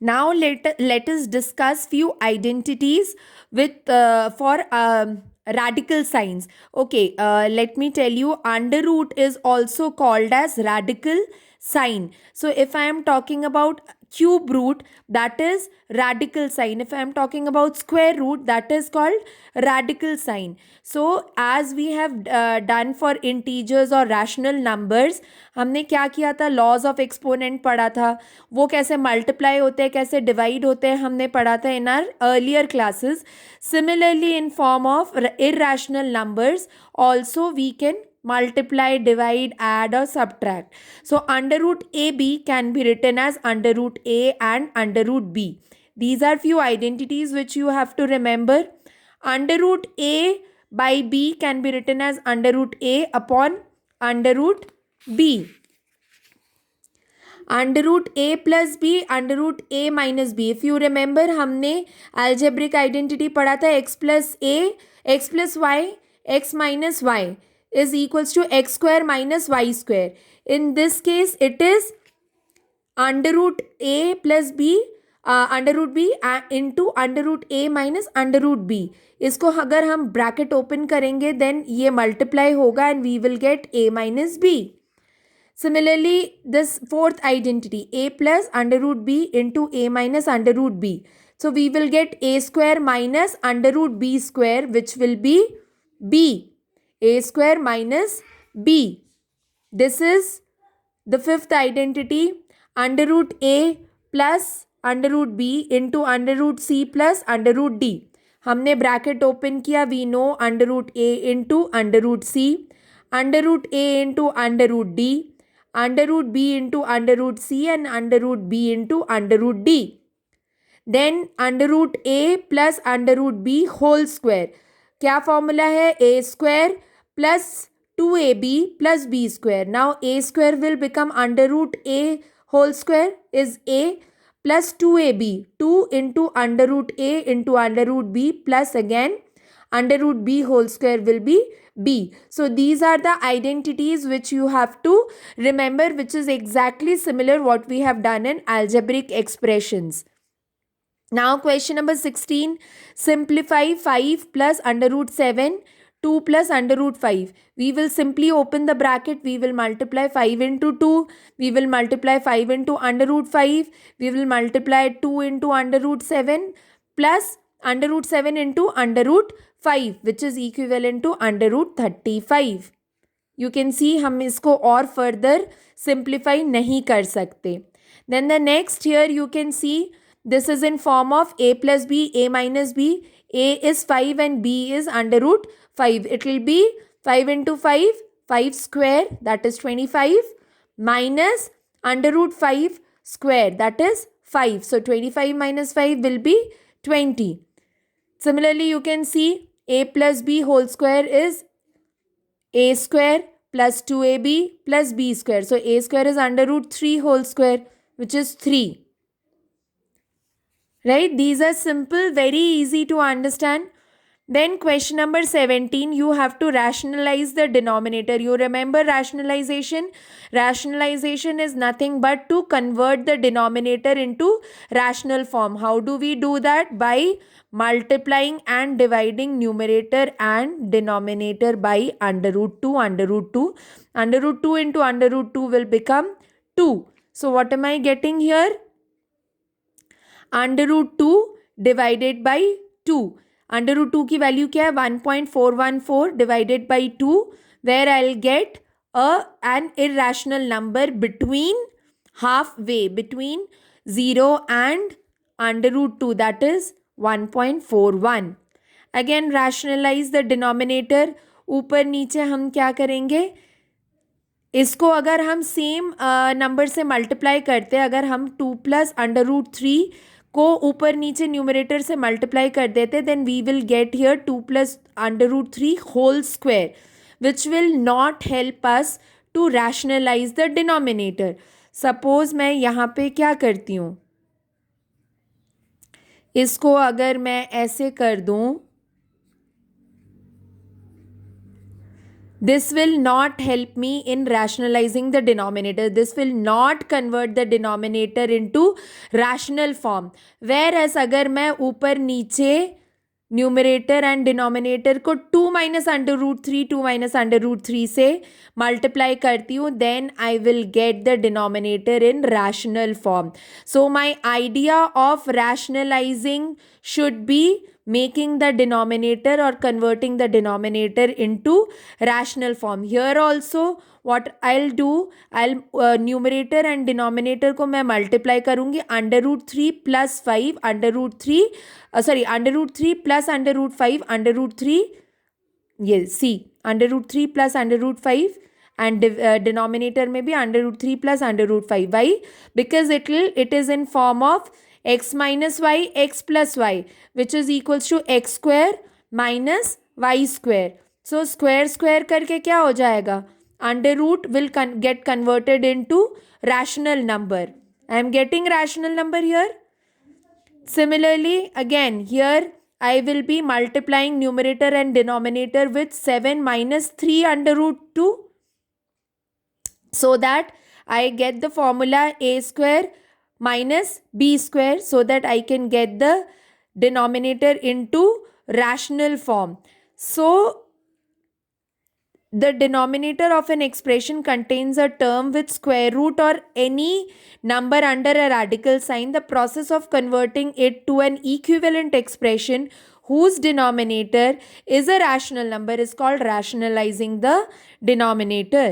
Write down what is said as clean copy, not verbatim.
Now let us discuss few identities with for radical signs. Okay, let me tell you, under root is also called as radical sign. So if I am talking about cube root, that is radical sign. If I am talking about square root, that is called radical sign. So as we have done for integers or rational numbers, हमने क्या किया था, laws of exponent पढ़ा था, वो कैसे multiply होते हैं, कैसे डिवाइड होते हैं, हमने पढ़ा था इन are earlier classes. Similarly in form of irrational numbers also we can multiply, divide, add or subtract. So under root ab can be written as under root a and under root b. These are few identities which you have to remember. Under root a by b can be written as under root a upon under root b. Under root A plus B, under root A minus B. If you remember, हमने algebraic identity पढ़ा था, X plus A, X plus Y, X minus Y is equals to X square minus Y square. In this case it is under root A plus B, under root B into under root A minus under root B. इसको अगर हम bracket open करेंगे then ये multiply होगा and we will get A minus B. Similarly, this fourth identity, a plus under root b into a minus under root b. So we will get a square minus under root b square, which will be b. A square minus b. This is the fifth identity, under root a plus under root b into under root c plus under root d. हमने bracket open किया, we know under root A into under root C, under root A into under root D, under root b into under root c and under root b into under root d. Then under root a plus under root b whole square. क्या formula है, a square plus 2ab plus b square. Now a square will become under root a whole square is a plus 2ab, 2 into under root a into under root b plus again under root b whole square will be b. So these are the identities which you have to remember, which is exactly similar what we have done in algebraic expressions. Now question number 16, simplify 5 plus under root 7, 2 plus under root 5. We will simply open the bracket, we will multiply 5 into 2, we will multiply 5 into under root 5, we will multiply 2 into under root 7 plus under root 7 into under root 5, which is equivalent to under root 35. You can see हम इसको और further simplify नहीं कर सकते. Then the next here you can see this is in form of a plus b, a minus b. A is 5 and b is under root 5. It will be 5 into 5, 5 square, that is 25, minus under root 5 square, that is 5. So 25 minus 5 will be 20. Similarly, you can see a plus b whole square is a square plus 2ab plus b square. So a square is under root 3 whole square, which is 3. Right? These are simple, very easy to understand. Then question number 17, you have to rationalize the denominator. You remember rationalization? Rationalization is nothing but to convert the denominator into rational form. How do we do that? By multiplying and dividing numerator and denominator by under root 2, under root 2. Under root 2 into under root 2 will become 2. So what am I getting here? Under root 2 divided by 2. Under root 2 की value क्या है, 1.414 divided by 2, where I will get an irrational number between halfway between 0 and under root 2, that is 1.41. Again rationalize the denominator. ऊपर नीचे हम क्या करेंगे, इसको अगर हम सेम नंबर से मल्टीप्लाई करते हैं, अगर हम 2 प्लस अंडर रूट 3 को ऊपर नीचे न्यूमरेटर से मल्टीप्लाई कर देते, then we will get here 2 plus under root 3 whole square, which will not help us to rationalise the denominator. Suppose मैं यहाँ पे क्या करती हूँ, इसको अगर मैं ऐसे कर दूँ, This will not help me in rationalizing the denominator. This will not convert the denominator into rational form. Whereas अगर मैं ऊपर नीचे न्यूमरेटर एंड डिनोमिनेटर को 2 minus under root 3 2 minus under root 3 से मल्टीप्लाई करती हूँ, then I will get the denominator in rational form. So my idea of rationalising should be making the denominator or converting the denominator into rational form. Here also what I'll do, I'll numerator and denominator को मैं multiply करूँगी under root 3 plus 5 under root 3 under root 3 plus under root 5 under root 3 yes see under root 3 plus under root 5 and denominator में भी under root 3 plus under root 5. Why? Because it is in form of x minus y x plus y which is equals to x square minus y square. So square square करके क्या हो जाएगा? Under root will get converted into rational number. I am getting rational number here. Similarly, again here I will be multiplying numerator and denominator with 7 minus 3 under root 2, so that I get the formula a square minus b square, so that I can get the denominator into rational form. So the denominator of an expression contains a term with square root or any number under a radical sign. The process of converting it to an equivalent expression whose denominator is a rational number is called rationalizing the denominator.